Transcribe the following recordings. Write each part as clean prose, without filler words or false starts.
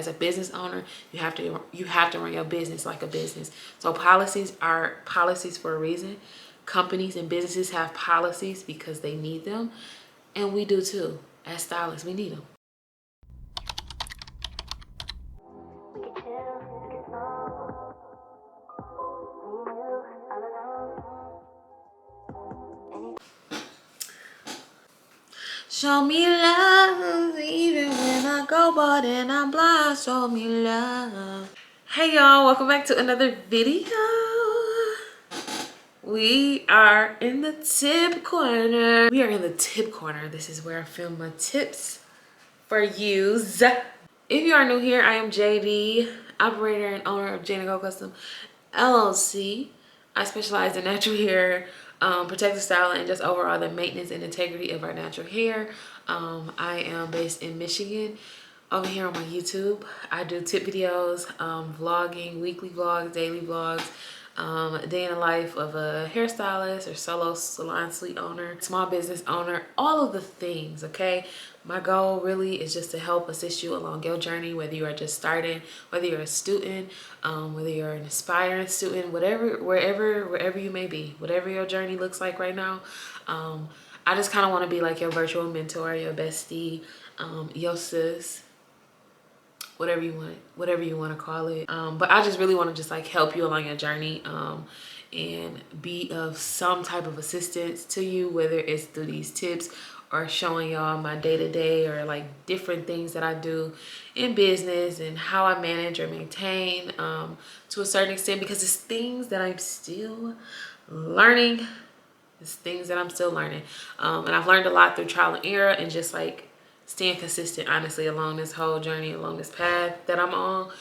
As a business owner, you have to run your business like a business. So policies are policies for a reason. Companies and businesses have policies because they need them, and we do too. As stylists, we need them. Show me love even when I go bald and I'm blind. Show me love. Hey y'all, welcome back to another video. We are in the tip corner. We are in the tip corner. This is where I film my tips for yous. If you are new here, I am JD, operator and owner of Nicole Custom LLC. I specialize in natural hair, protective styling, and just overall the maintenance and integrity of our natural hair. I am based in Michigan. Over here on my YouTube, I do tip videos, vlogging, weekly vlogs, daily vlogs, day in the life of a hairstylist or solo salon suite owner, small business owner, all of the things, okay? My goal really is just to help assist you along your journey, whether you are just starting, whether you're a student, whether you're an aspiring student, wherever you may be, whatever your journey looks like right now. I just kind of want to be like your virtual mentor, your bestie, your sis, whatever you want to call it. But I just really want to just like help you along your journey, and be of some type of assistance to you, whether it's through these tips or showing y'all my day-to-day or like different things that I do in business and how I manage or maintain, to a certain extent, because it's things that I'm still learning. It's things that I'm still learning, and I've learned a lot through trial and error and just like staying consistent, honestly, along this whole journey, along this path that I'm on.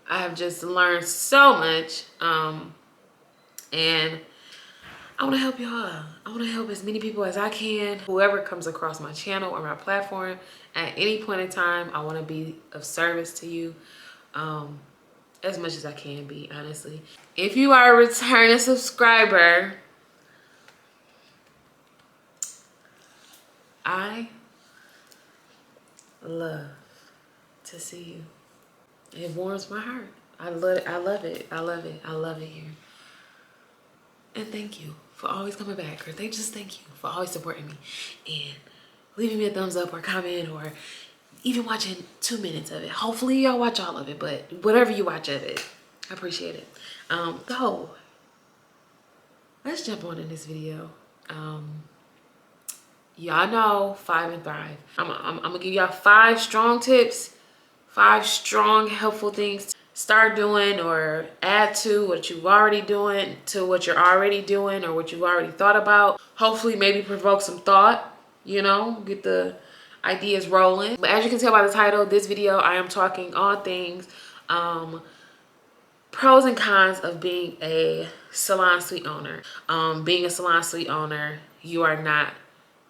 I have just learned so much, and I want to help y'all. I want to help as many people as I can. Whoever comes across my channel or my platform at any point in time, I want to be of service to you, as much as I can be, honestly. If you are a returning subscriber, I love to see you. It warms my heart. I love it. I love it. I love it. I love it here. And thank you for always coming back, or thank you for always supporting me and leaving me a thumbs up or comment, or even watching 2 minutes of it. Hopefully y'all watch all of it, but whatever you watch of it, I appreciate it. So let's jump on in this video. Y'all know 5 and Thrive. I'm gonna give y'all 5 strong tips, 5 strong helpful things to start doing or add to what you're already doing, or what you've already thought about. Hopefully maybe provoke some thought, you know, get the ideas rolling. But as you can tell by the title, this video I am talking all things pros and cons of being a salon suite owner. Being a salon suite owner, you are not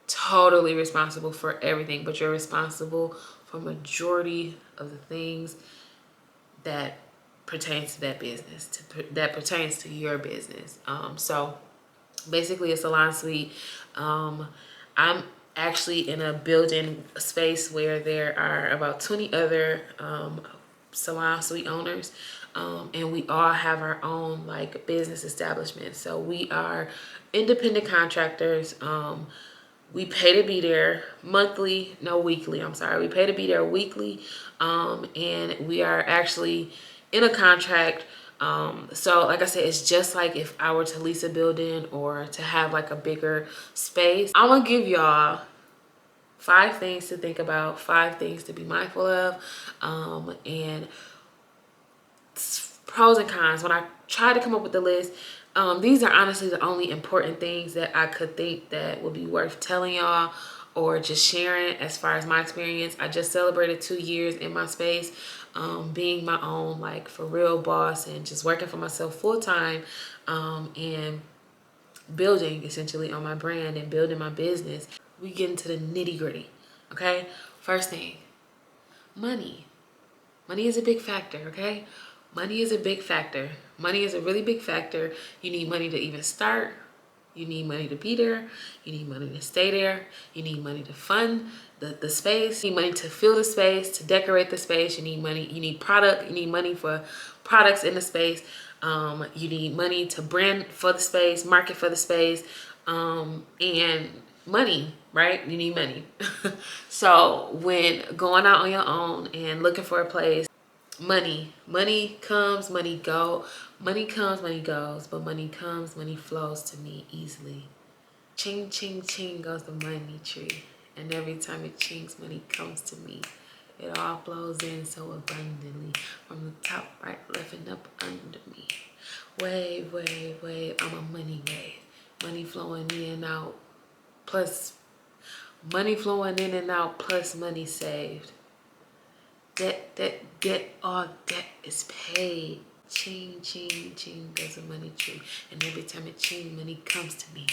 totally responsible for everything, but you're responsible for majority of the things that pertains to that business, that pertains to your business. So basically a salon suite, I'm actually in a building space where there are about 20 other salon suite owners, and we all have our own like business establishment. So we are independent contractors. We pay to be there weekly. I'm sorry. We pay to be there weekly. And we are actually in a contract. So like I said, it's just like if I were to lease a building or to have like a bigger space. I'm gonna give y'all 5 things to think about, 5 things to be mindful of, and pros and cons. When I tried to come up with the list, these are honestly the only important things that I could think that would be worth telling y'all or just sharing as far as my experience. I just celebrated 2 years in my space, being my own like for real boss and just working for myself full time, and building essentially on my brand and building my business. We get into the nitty gritty, okay? First thing, money. Money is a big factor, okay? Money is a big factor. Money is a really big factor. You need money to even start. You need money to be there. You need money to stay there. You need money to fund the space. You need money to fill the space, to decorate the space. You need money, you need product, you need money for products in the space. You need money to brand for the space, market for the space, and money, right? You need money. So when going out on your own and looking for a place, money comes, money comes, money goes, but money comes, money flows to me easily. Ching, ching, ching goes the money tree. And every time it chings, money comes to me. It all flows in so abundantly. From the top, right, left, and up under me. Wave, wave, wave. I'm a money wave. Money flowing in and out. Plus, money flowing in and out. Plus money saved. Debt, all debt is paid. Ching, ching, ching goes the money tree. And every time it ching, money comes to me.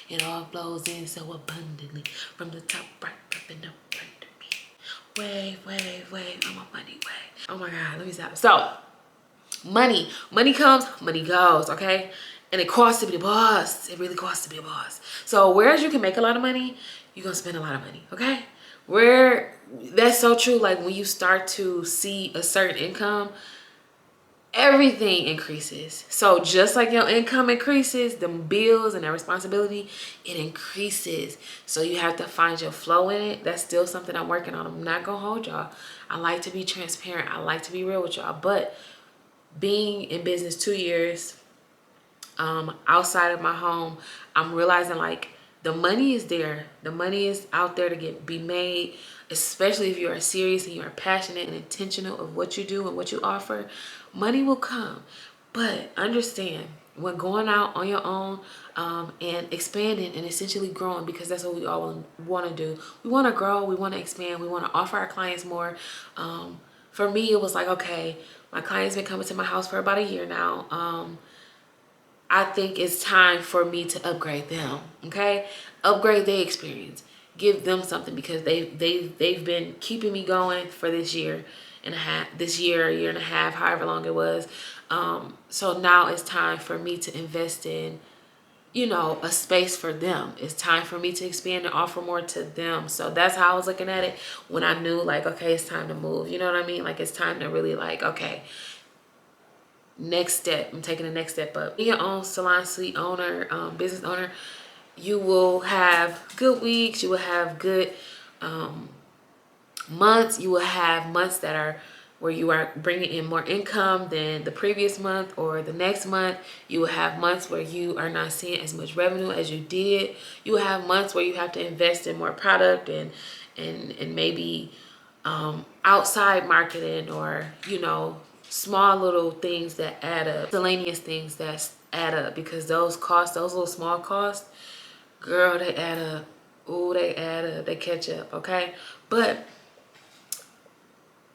It all flows in so abundantly. From the top, right up and up under me. Wave, wave, wave. I'm a money wave. Oh my God, let me stop. So, money comes, money goes, okay? And it costs to be the boss. It really costs to be a boss. So, whereas you can make a lot of money, you're gonna spend a lot of money, okay? That's so true. Like when you start to see a certain income, everything increases. So just like your income increases, the bills and the responsibility, it increases. So you have to find your flow in it. That's still something I'm working on. I'm not gonna hold y'all. I like to be transparent. I like to be real with y'all. But being in business 2 years, outside of my home, I'm realizing like the money is there. The money is out there to be made, especially if you are serious and you are passionate and intentional of what you do and what you offer. Money will come. But understand, when going out on your own and expanding and essentially growing, because that's what we all want to do. We want to grow, we want to expand, we want to offer our clients more. For me, it was like, okay, my clients been coming to my house for about a year now. I think it's time for me to upgrade them, okay? Upgrade their experience. Give them something because they've been keeping me going for this year and a half, a year and a half, however long it was. So now it's time for me to invest in, you know, a space for them. It's time for me to expand and offer more to them. So that's how I was looking at it when I knew like, okay, it's time to move. You know what I mean? Like it's time to really like, okay, next step. I'm taking the next step up. Being your own salon suite owner, business owner, you will have good weeks. You will have good months. You will have months that are where you are bringing in more income than the previous month or the next month. You will have months where you are not seeing as much revenue as you did. You will have months where you have to invest in more product and maybe outside marketing, or you know, small little things that add up, miscellaneous things that add up, because those costs, those little small costs, girl, they add up. Oh, they add up, they catch up, okay? But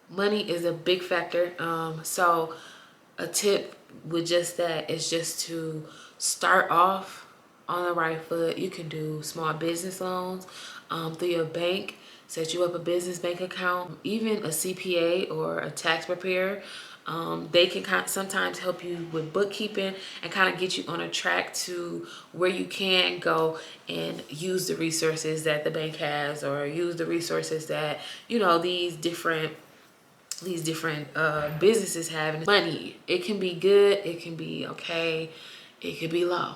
money is a big factor. So a tip with just that is just to start off on the right foot. You can do small business loans through your bank. Set you up a business bank account. Even a CPA or a tax preparer, they can sometimes help you with bookkeeping and kind of get you on a track to where you can go and use the resources that the bank has, or use the resources that, you know, these different businesses have. Money, it can be good, it can be okay, it could be low.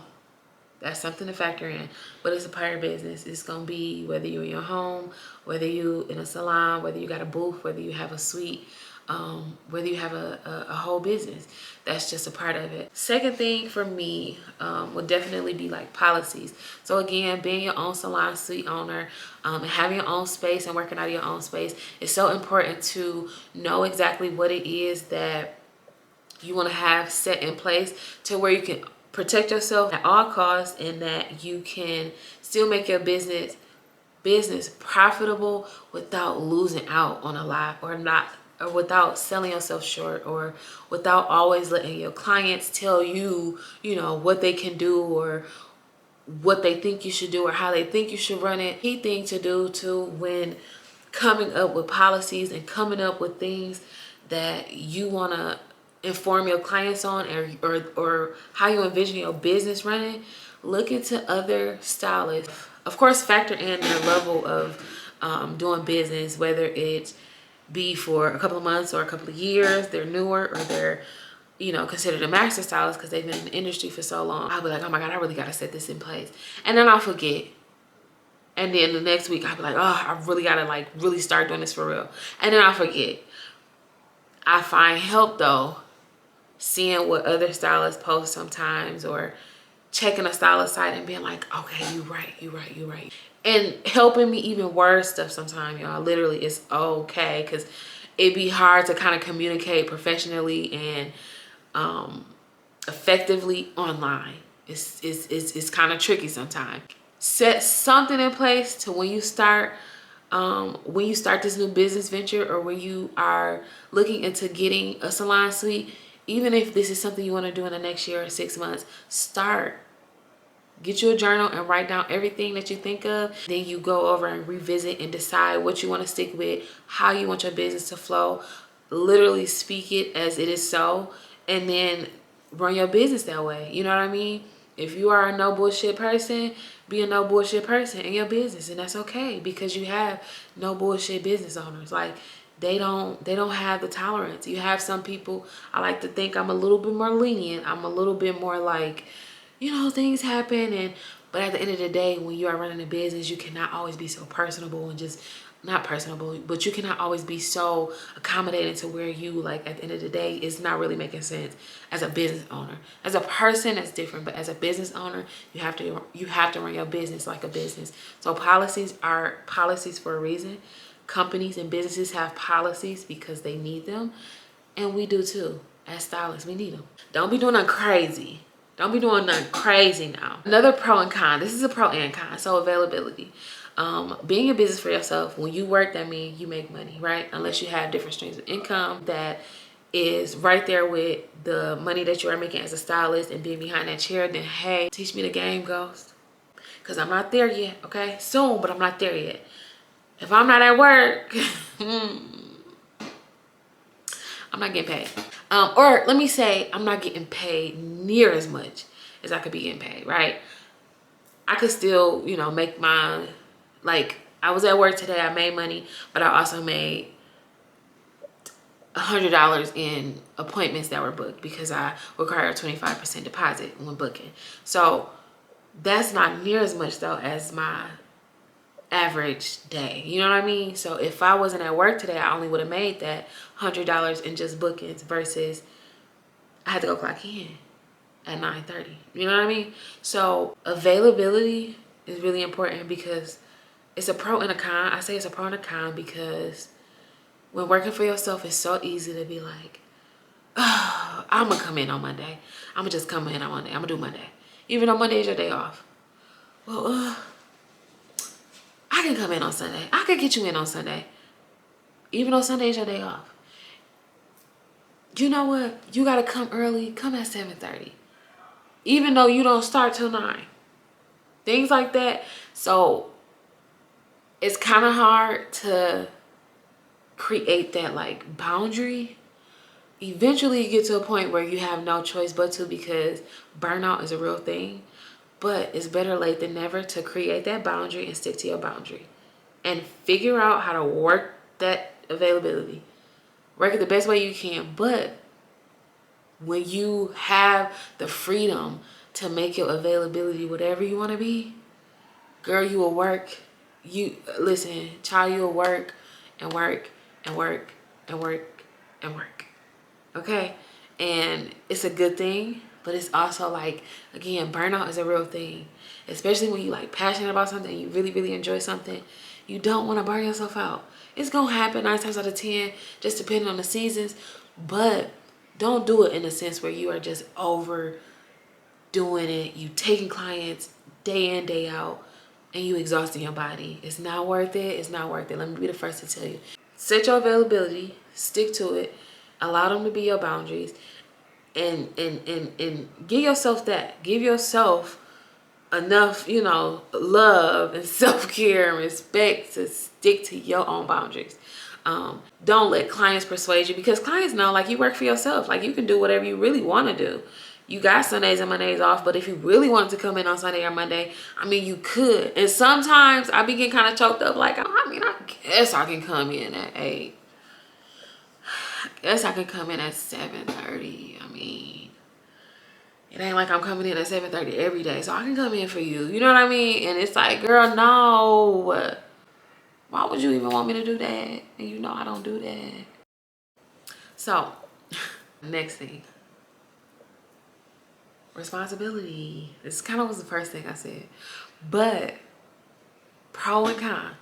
That's something to factor in, but it's a part of business. It's gonna be whether you're in your home, whether you in a salon, whether you got a booth, whether you have a suite, whether you have a whole business. That's just a part of it. Second thing for me would definitely be like policies. So again, being your own salon suite owner and having your own space and working out of your own space, it's so important to know exactly what it is that you want to have set in place to where you can protect yourself at all costs, and that you can still make your business profitable without losing out on a lot, or without selling yourself short, or without always letting your clients tell you, you know, what they can do or what they think you should do or how they think you should run it. Key thing to do too when coming up with policies and coming up with things that you want to inform your clients on, or how you envision your business running, look into other stylists. Of course, factor in their level of doing business, whether it be for a couple of months or a couple of years, they're newer or they're, you know, considered a master stylist because they've been in the industry for so long. I'll be like, oh my God, I really got to set this in place. And then I'll forget. And then the next week I'll be like, oh, I really got to like really start doing this for real. And then I'll forget. I find help though, seeing what other stylists post sometimes, or checking a stylist site and being like, okay, you right. And helping me even word stuff sometimes, y'all. Literally, it's okay, because it'd be hard to kind of communicate professionally and effectively online. It's kind of tricky sometimes. Set something in place to when you start this new business venture, or when you are looking into getting a salon suite, even if this is something you want to do in the next year or 6 months, start. Get you a journal and write down everything that you think of. Then you go over and revisit and decide what you want to stick with, how you want your business to flow. Literally speak it as it is so, and then run your business that way. You know what I mean? If you are a no bullshit person, be a no bullshit person in your business, and that's okay, because you have no bullshit business owners. Like, they don't have the tolerance. You have some people, I like to think I'm a little bit more lenient. I'm a little bit more like, you know, things happen, but at the end of the day, when you are running a business, you cannot always be so personable and just, not personable, but you cannot always be so accommodating to where you, like, at the end of the day, it's not really making sense as a business owner. As a person, that's different, but as a business owner, you have to run your business like a business. So policies are policies for a reason. Companies and businesses have policies because they need them, and we do too. As stylists, we need them. Don't be doing nothing crazy. Don't be doing nothing crazy now. Another pro and con. This is a pro and con. So availability. Being in business for yourself, when you work, that means you make money, right? Unless you have different streams of income that is right there with the money that you are making as a stylist, and being behind that chair, then hey, teach me the game, Ghost. Because I'm not there yet, okay? Soon, but I'm not there yet. If I'm not at work, I'm not getting paid. Or let me say, I'm not getting paid near as much as I could be getting paid, right? I could still, you know, make my, like, I was at work today, I made money, but I also made $100 in appointments that were booked because I require a 25% deposit when booking. So that's not near as much though as my average day, you know what I mean? So if I wasn't at work today, I only would have made that $100 in just bookings, versus I had to go clock in at 9:30, you know what I mean? So availability is really important, because it's a pro and a con. I say it's a pro and a con because when working for yourself, it's so easy to be like, oh, I'm gonna come in on Monday. I'm gonna just come in on Monday. I'm gonna do Monday, even though Monday is your day off. Well, I can come in on Sunday. I can get you in on Sunday, even though Sunday is your day off. You know what? You gotta come early. Come at 7:30, even though you don't start till 9. Things like that. So it's kind of hard to create that like boundary. Eventually you get to a point where you have no choice but to, because burnout is a real thing. But it's better late than never to create that boundary and stick to your boundary and figure out how to work that availability. Work it the best way you can. But when you have the freedom to make your availability whatever you want to be, girl, you will work. You listen, child, you will work and work and work and work and work. Okay? And it's a good thing. But it's also like, again, burnout is a real thing. Especially when you like passionate about something, you really, really enjoy something. You don't want to burn yourself out. It's going to happen 9 times out of 10, just depending on the seasons. But don't do it in a sense where you are just overdoing it. You taking clients day in, day out, and you exhausting your body. It's not worth it. It's not worth it. Let me be the first to tell you. Set your availability. Stick to it. Allow them to be your boundaries. And give yourself that. Give yourself enough, you know, love and self-care and respect to stick to your own boundaries. Don't let clients persuade you, because clients know, like, you work for yourself. Like, you can do whatever you really want to do. You got Sundays and Mondays off, but if you really wanted to come in on Sunday or Monday, I mean, you could. And sometimes I be getting kind of choked up, like, I mean, I guess I can come in at 8. I guess I can come in at 7:30. I mean, it ain't like I'm coming in at 7:30 every day, so I can come in for you. You know what I mean? And it's like, girl, no. Why would you even want me to do that? And you know I don't do that. So, next thing. Responsibility. This kind of was the first thing I said. But, pro and con.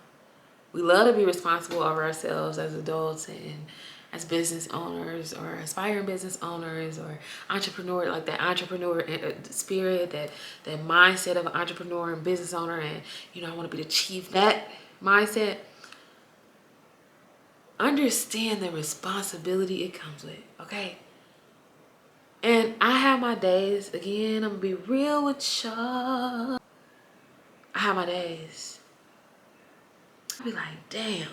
We love to be responsible over ourselves as adults and as business owners or aspiring business owners or entrepreneur, like that entrepreneur spirit, that mindset of an entrepreneur and business owner, and you know, I want to achieve that mindset. Understand the responsibility it comes with, okay? And I have my days, again, I'm gonna be real with y'all. I have my days. I be like, damn,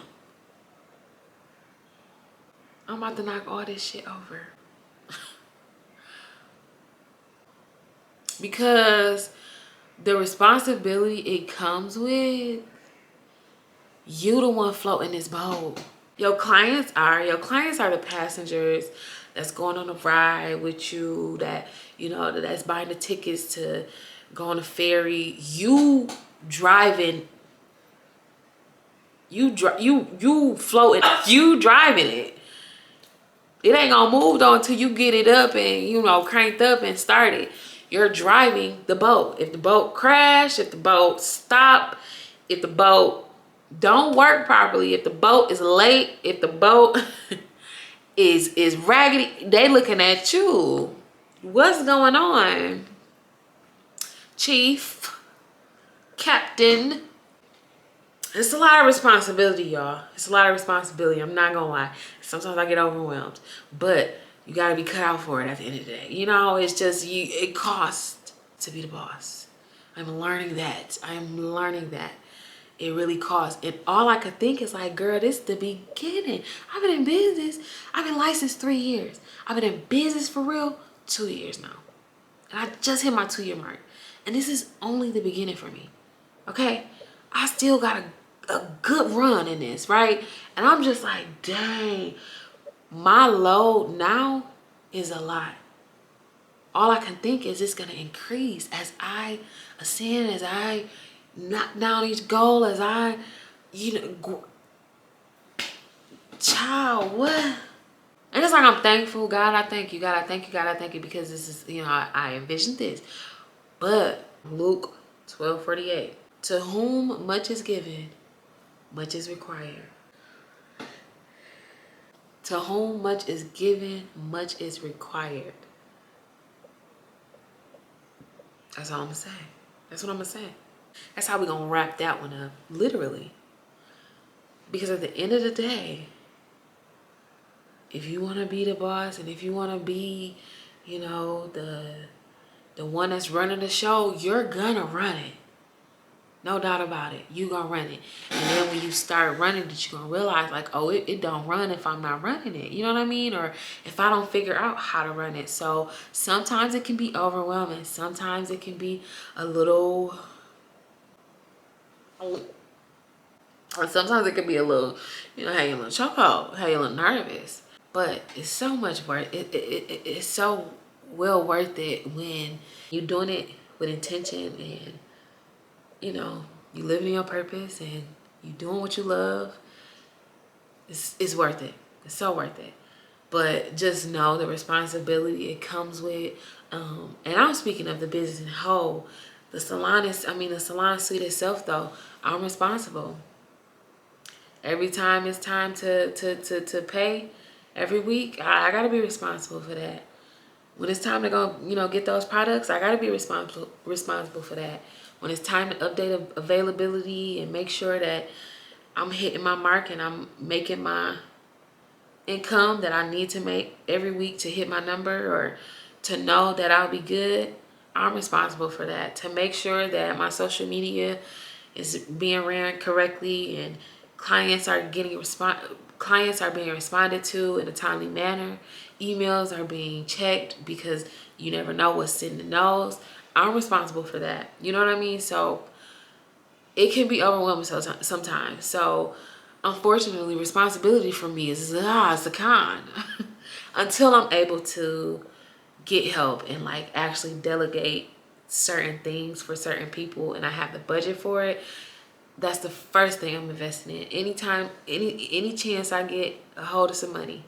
I'm about to knock all this shit over. Because the responsibility it comes with, you the one floating this boat. Your clients are the passengers that's going on a ride with you, that, you know, that's buying the tickets to go on a ferry. You driving, you floating, you driving it. It ain't gonna move though until you get it up and, you know, cranked up and started. You're driving the boat. If the boat crash, if the boat stop, if the boat don't work properly, if the boat is late, if the boat is raggedy, they looking at you. What's going on, chief, captain? It's a lot of responsibility, y'all. It's a lot of responsibility. I'm not gonna lie. Sometimes I get overwhelmed, but you gotta be cut out for it at the end of the day. You know, it's just, it costs to be the boss. I'm learning that. It really costs. And all I could think is like, girl, this is the beginning. I've been in business. I've been licensed 3 years. I've been in business for real 2 years now. And I just hit my 2-year mark. And this is only the beginning for me. Okay? I still got a good run in this, right? And I'm just like, dang, my load now is a lot. All I can think is it's gonna increase as I ascend, as I knock down each goal, as I, you know, child, what? And it's like, I'm thankful. God, I thank you. God, I thank you. God, I thank you, because this is, you know, I envisioned this. But Luke 12:48, to whom much is given, much is required. To whom much is given, much is required. That's all I'm gonna say. That's what I'm gonna say. That's how we're gonna wrap that one up, literally. Because at the end of the day, if you wanna be the boss and if you wanna be, you know, the one that's running the show, you're gonna run it. No doubt about it. You gonna run it. And then when you start running it, you're gonna realize like, oh, it don't run if I'm not running it. You know what I mean? Or if I don't figure out how to run it. So sometimes it can be overwhelming. Sometimes it can be a little, or sometimes it can be a little, you know, hey, a little chokehold, hey, a little nervous. But it's so much worth it. It's so well worth it when you're doing it with intention, and you know, you living your purpose and you doing what you love. It's worth it. It's so worth it. But just know the responsibility it comes with. And I'm speaking of the business in whole. The salon suite itself though, I'm responsible. Every time it's time to pay every week, I gotta be responsible for that. When it's time to go, you know, get those products, I gotta be responsible for that. When it's time to update availability and make sure that I'm hitting my mark and I'm making my income that I need to make every week to hit my number, or to know that I'll be good, I'm responsible for that. To make sure that my social media is being ran correctly and clients are getting clients are being responded to in a timely manner. Emails are being checked because you never know what's sitting in those. I'm responsible for that. You know what I mean? So it can be overwhelming sometimes. So unfortunately, responsibility for me is a con until I'm able to get help and like actually delegate certain things for certain people and I have the budget for it. That's the first thing I'm investing in. Anytime, any chance I get a hold of some money,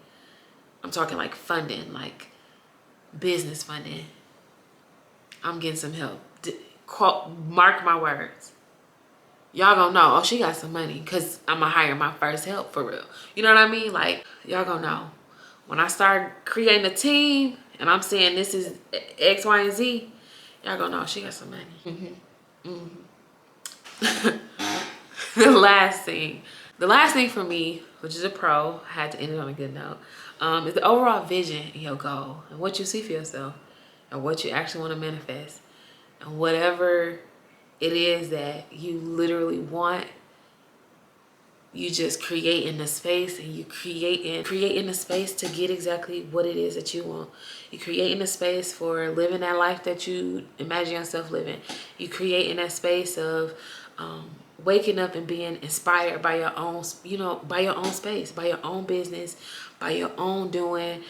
I'm talking like funding, like business funding, I'm getting some help. Mark my words. Y'all gonna know, oh, she got some money, because I'm gonna hire my first help for real. You know what I mean? Like, y'all gonna know. When I start creating a team and I'm saying this is X, Y, and Z, y'all gonna know she got some money. The last thing for me, which is a pro, I had to end it on a good note, is the overall vision and your goal and what you see for yourself and what you actually want to manifest and whatever it is that you literally want. You just create in the space and you create in the space to get exactly what it is that you want. You create in the space for living that life that you imagine yourself living. You create in that space of waking up and being inspired by your own, by your own space, by your own business, by your own doing.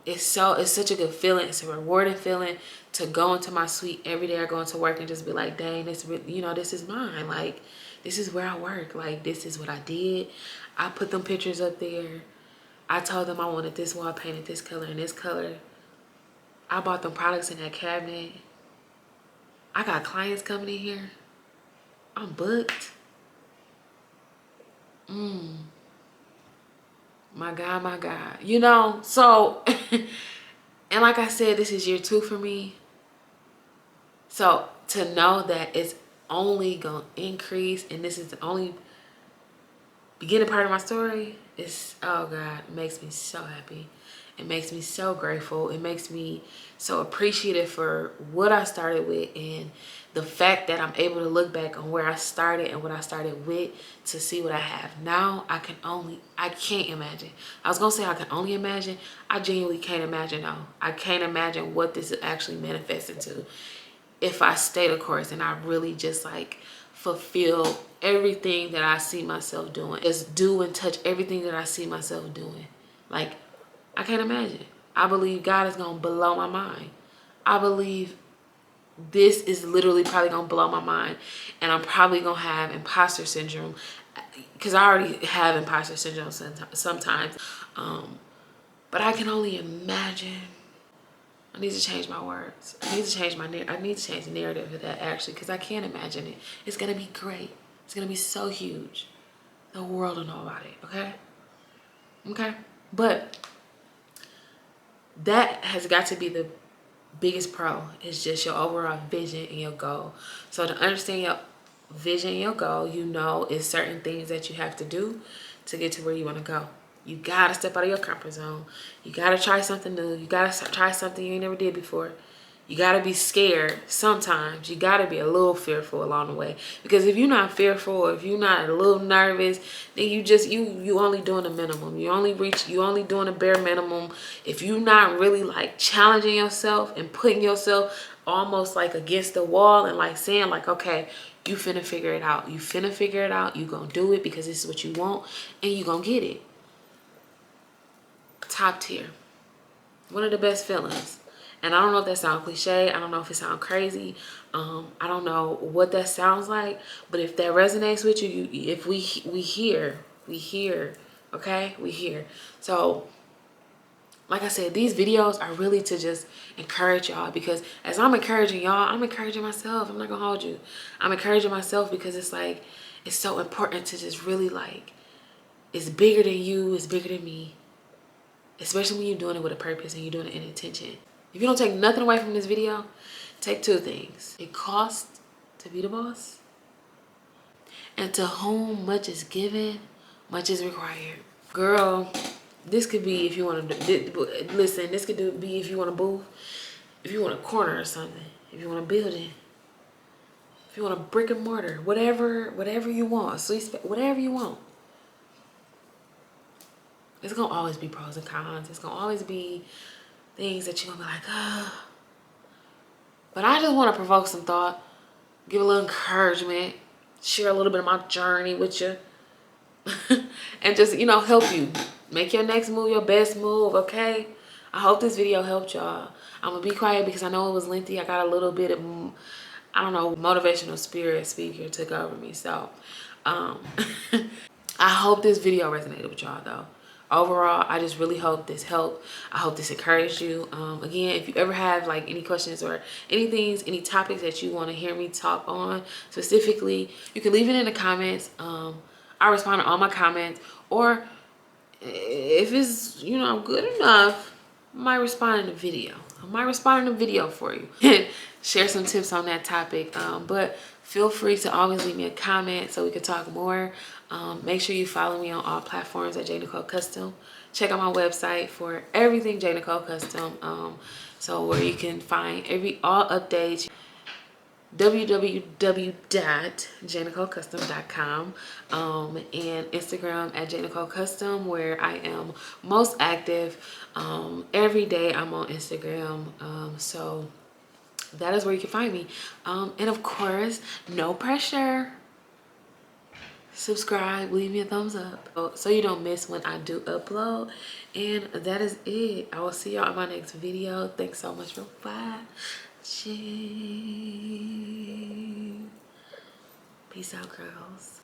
It's such a good feeling. It's a rewarding feeling to go into my suite every day. I go into work and just be like, dang, this is mine. Like, this is where I work. Like, this is what I did. I put them pictures up there. I told them I wanted this wall painted this color and this color. I bought them products in that cabinet. I got clients coming in here. I'm booked. My God. So, and like I said, this is year 2 for me. So to know that it's only gonna increase and this is the only beginning part of my story, is, oh God, it makes me so happy. It makes me so grateful. It makes me so appreciative for what I started with and the fact that I'm able to look back on where I started and what I started with to see what I have now. I can't imagine. I was gonna say I can only imagine. I genuinely can't imagine though. I can't imagine what this actually manifests into if I stay the course and I really just like fulfill everything that I see myself doing. Just do and touch everything that I see myself doing. Like, I can't imagine. I believe God is gonna blow my mind. I believe this is literally probably gonna blow my mind and I'm probably gonna have imposter syndrome, because I already have imposter syndrome sometimes. But I can only imagine. I need to change my words. I need to change the narrative of that actually, because I can't imagine it. It's gonna be great. It's gonna be so huge. The world will know about it, okay? But that has got to be the biggest pro, is just your overall vision and your goal. So to understand your vision and your goal, is certain things that you have to do to get to where you want to go. You gotta step out of your comfort zone. You gotta try something new. You gotta try something you ain't never did before. You gotta be scared sometimes. You gotta be a little fearful along the way. Because if you're not fearful, or if you're not a little nervous, then you only doing the minimum. You only doing the bare minimum. If you're not really like challenging yourself and putting yourself almost like against the wall and like saying like, okay, you finna figure it out. You finna figure it out. You gonna do it because this is what you want and you gonna get it. Top tier. One of the best feelings. And I don't know if that sounds cliche. I don't know if it sounds crazy. I don't know what that sounds like. But if that resonates with you, if we hear, okay? We hear. So, like I said, these videos are really to just encourage y'all, because as I'm encouraging y'all, I'm encouraging myself. I'm not gonna hold you. I'm encouraging myself because it's like, it's so important to just really like, it's bigger than you, it's bigger than me. Especially when you're doing it with a purpose and you're doing it in intention. If you don't take nothing away from this video, take 2 things. It costs to be the boss. And to whom much is given, much is required. Girl, this could be if you want to, listen, this could be if you want a booth, if you want a corner or something, if you want a building, if you want a brick and mortar, whatever you want, whatever you want. It's gonna always be pros and cons. It's gonna always be things that you're gonna be like, oh. But I just want to provoke some thought, give a little encouragement, share a little bit of my journey with you, and just, you know, help you make your next move your best move, okay? I hope this video helped y'all. I'm gonna be quiet because I know it was lengthy. I got a little bit of, I don't know, motivational spirit speaker took over me. So I hope this video resonated with y'all though. Overall, I just really hope this helped. I hope this encouraged you. Again, if you ever have like any questions or any topics that you want to hear me talk on specifically, you can leave it in the comments. I respond to all my comments, or if it's, you know, good enough, I might respond in a video. I might respond in a video for you. Share some tips on that topic. But feel free to always leave me a comment so we can talk more. Make sure you follow me on all platforms at Nicole Custom. Check out my website for everything Nicole Custom. So where you can find all updates, www.jnicolecustom.com, and Instagram at jnicolecustom, where I am most active. Every day I'm on Instagram, so that is where you can find me. And of course, no pressure. Subscribe, leave me a thumbs up so you don't miss when I do upload. And that is it. I will see y'all in my next video. Thanks so much for watching. Peace out, girls.